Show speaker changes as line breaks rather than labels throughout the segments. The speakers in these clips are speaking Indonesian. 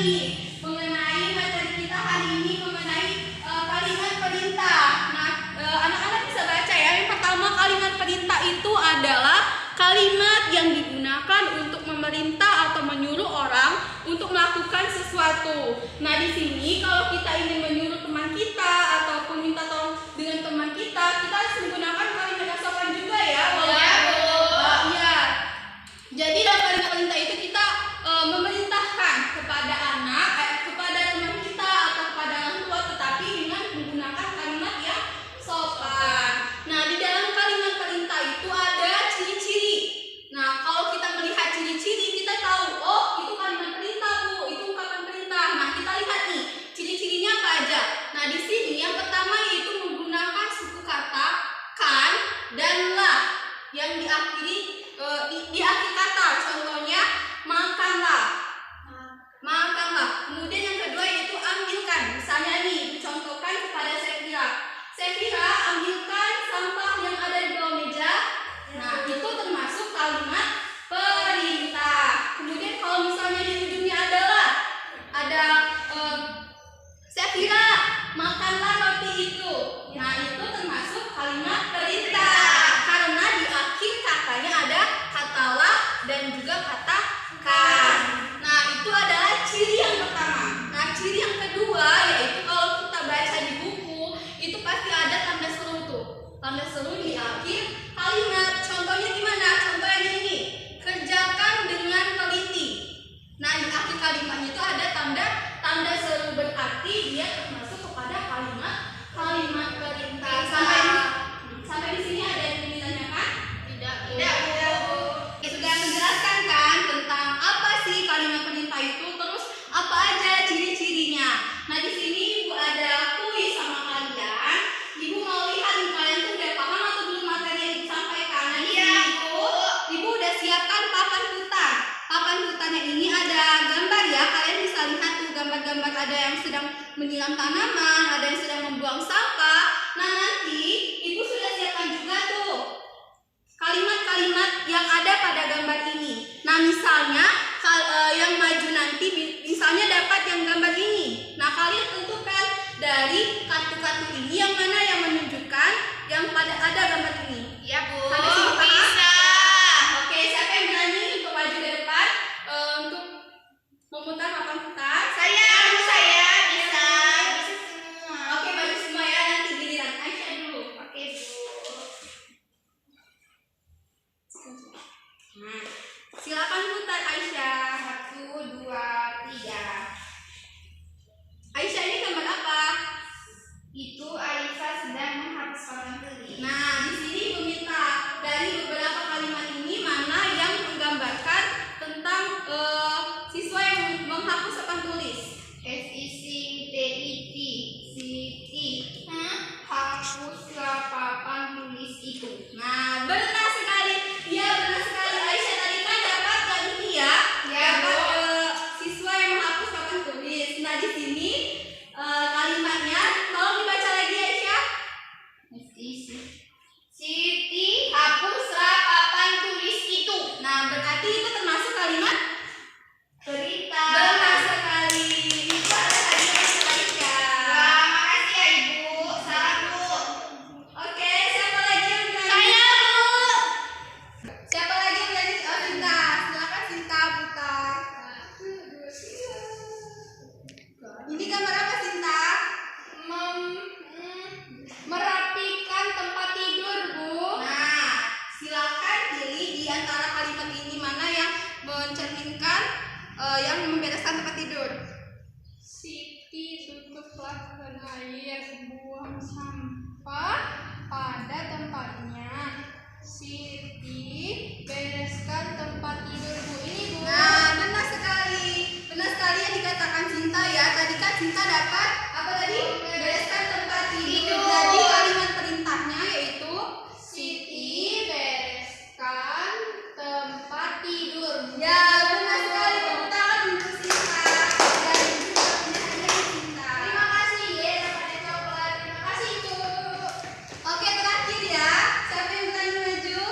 nih mengenai materi kita hari ini mengenai kalimat perintah. Nah, anak-anak bisa baca ya. Yang pertama, kalimat perintah itu adalah kalimat yang digunakan untuk memerintah atau menyuruh orang untuk melakukan sesuatu. Nah, di sini kalau kita ingin menyuruh teman kita ataupun minta tolong dengan teman kita, kita harus menggunakan kalimat yang sopan juga ya. Iya. Jadi dalam kalimat perintah itu kita memerintahkan kepada anak, kepada teman kita atau kepada orang tua, tetapi dengan menggunakan kalimat yang sopan. Nah, di dalam kalimat perintah itu ada ciri-ciri. Nah, kalau kita melihat ciri-ciri, kita tahu, oh itu kalimat perintah Bu, itu ungkapan perintah. Nah, kita lihat nih, ciri-cirinya apa aja. Nah, di sini yang pertama yaitu menggunakan suku kata kan dan lah yang diakhiri di akhir kata. Contohnya makanlah. Kemudian yang kedua yaitu ambilkan. Misalnya nih, dicontohkan kepada Sefira, ambilkan sampah yang ada di bawah meja. Nah, itu termasuk kalimat perintah. Kemudian kalau misalnya di ujungnya ada Sefira, makanlah roti itu. Nah, itu termasuk kalimat perintah karena di akhir katanya ada kata lah dan juga kata kan. Nah, itu adalah ciri yang pertama. Nah, ciri yang kedua yaitu kalau kita baca di buku itu pasti ada tanda seru tuh. Tanda seru di akhir kalimat. Contohnya gimana? Contohnya ini, kerjakan dengan teliti. Nah, di akhir kalimatnya itu ada tanda seru, berarti dia termasuk kepada kalimat perintah. Sampai di sini ada yang ditanyakan? Tidak. Sudah menjelaskan kan tentang apa sih kalimat perintah itu, terus apa aja ciri-cirinya. Nah, di sini Ibu ada kuis sama kalian. Ibu mau lihat nih, kalian tuh udah paham atau belum materi yang disampaikan? Nah, iya, Ibu udah siapkan papan hutan. Papan hutannya ini ada gambar ya. Kalian bisa lihat tuh gambar-gambar, ada yang sedang menyiram tanaman, ada yang sedang membuang sampah. Nah, nanti Ibu sudah siapkan juga tuh kalimat-kalimat yang ada pada gambar ini. Nah, misalnya yang maju nanti misalnya dapat yang gambar ini. Nah, kalian tentukan dari kartu-kartu ini yang mana yang menunjukkan yang pada ada gambar ini. Iya, Bu. Sampai sini bisa. Oke, siapa yang berani untuk maju ke depan untuk memutar papan hutan? Saya bisa semua. Oke, maju semua ya. Nanti giliran Aisyah dulu. Oke, Bu. Nah, silakan putar Aisyah. 1, 2, 3. Aisyah, ini gambar apa? Itu Aisyah sedang menghapus papan tulis. Nah, di sini Ibu minta dari beberapa kalimat ini mana yang menggambarkan tentang siswa yang menghapus papan tulis. SICTIT, Siti, hapuslah papan tulis itu. Nah, benar sekali. Ya, benar sekali. Aisyah tadi kan dapat yang ini ya. Dapat siswa yang menghapus papan tulis. Nah, di sini kalimatnya tolong dibaca lagi Aisyah. Siti, hapuslah papan tulis itu. Nah, berarti itu termasuk kalimat perintah. Benar sekali. Itu ada hadiah untuk Aisyah. Wah, makasih ya Ibu. Salam Bu. Oke, siapa lagi yang berani? Saya, Bu. Siapa lagi yang berani? Oh, Sinta. Silakan Sinta putar. 1, 2, 3. Ini gambar apa, Sinta? Merapikan tempat tidur, Bu. Nah, silakan pilih di antara kalimat ini mana yang mencerminkan yang membereskan tempat tidur. Siti, tutuplah keran air, buang sampah pada tempatnya. Siti, bereskan tempat tidur, Bu. Ini, Bu. Nah, benar sekali. Benar sekali yang dikatakan Cinta ya. Tadi kan Cinta dapat apa tadi? Bereskan tempat tidur. Jadi kalimat perintahnya yaitu Siti, bereskan tempat tidur. Ya, benar sekali. Tepuk tangan untuk Cinta. Dan juga punya Cinta. Terima kasih ya, dapat coklat. Terima kasih, Bu. Oke, terakhir ya. Siapa yang berani maju?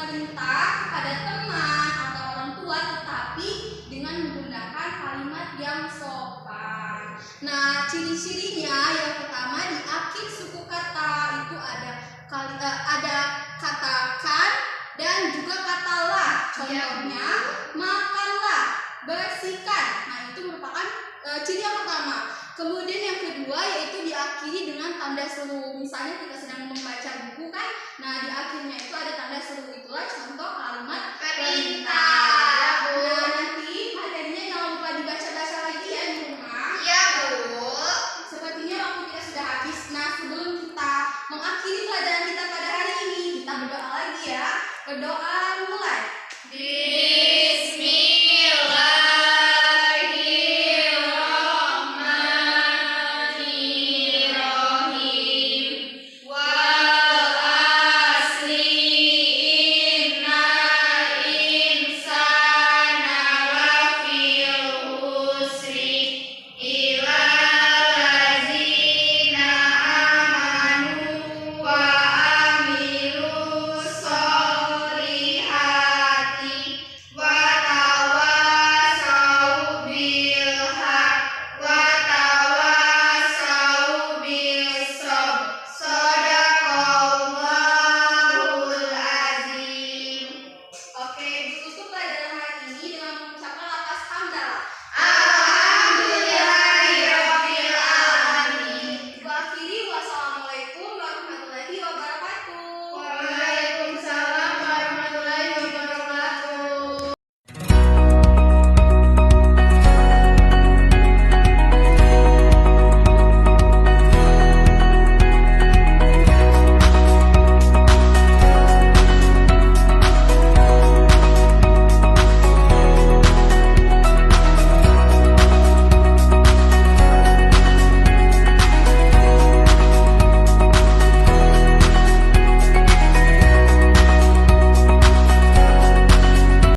memerintah kepada teman atau orang tua, tetapi dengan menggunakan kalimat yang sopan. Nah, ciri-cirinya yang pertama, di akhir suku kata itu ada kata kan dan juga kata lah. Contohnya, makanlah, bersihkan. Nah, itu merupakan ciri yang pertama. Kemudian yang kedua yaitu diakhiri dengan tanda seru. Misalnya kita sedang membaca buku kan, nah di akhirnya itu ada tanda seru, itulah contoh kalimat perintah. Nah, nanti materinya jangan lupa dibaca-baca lagi ya di rumah.
Iya, Bu.
Sepertinya waktu kita sudah habis. Nah, sebelum kita mengakhiri pelajaran kita pada hari ini, kita berdoa lagi ya. Berdoa mulai.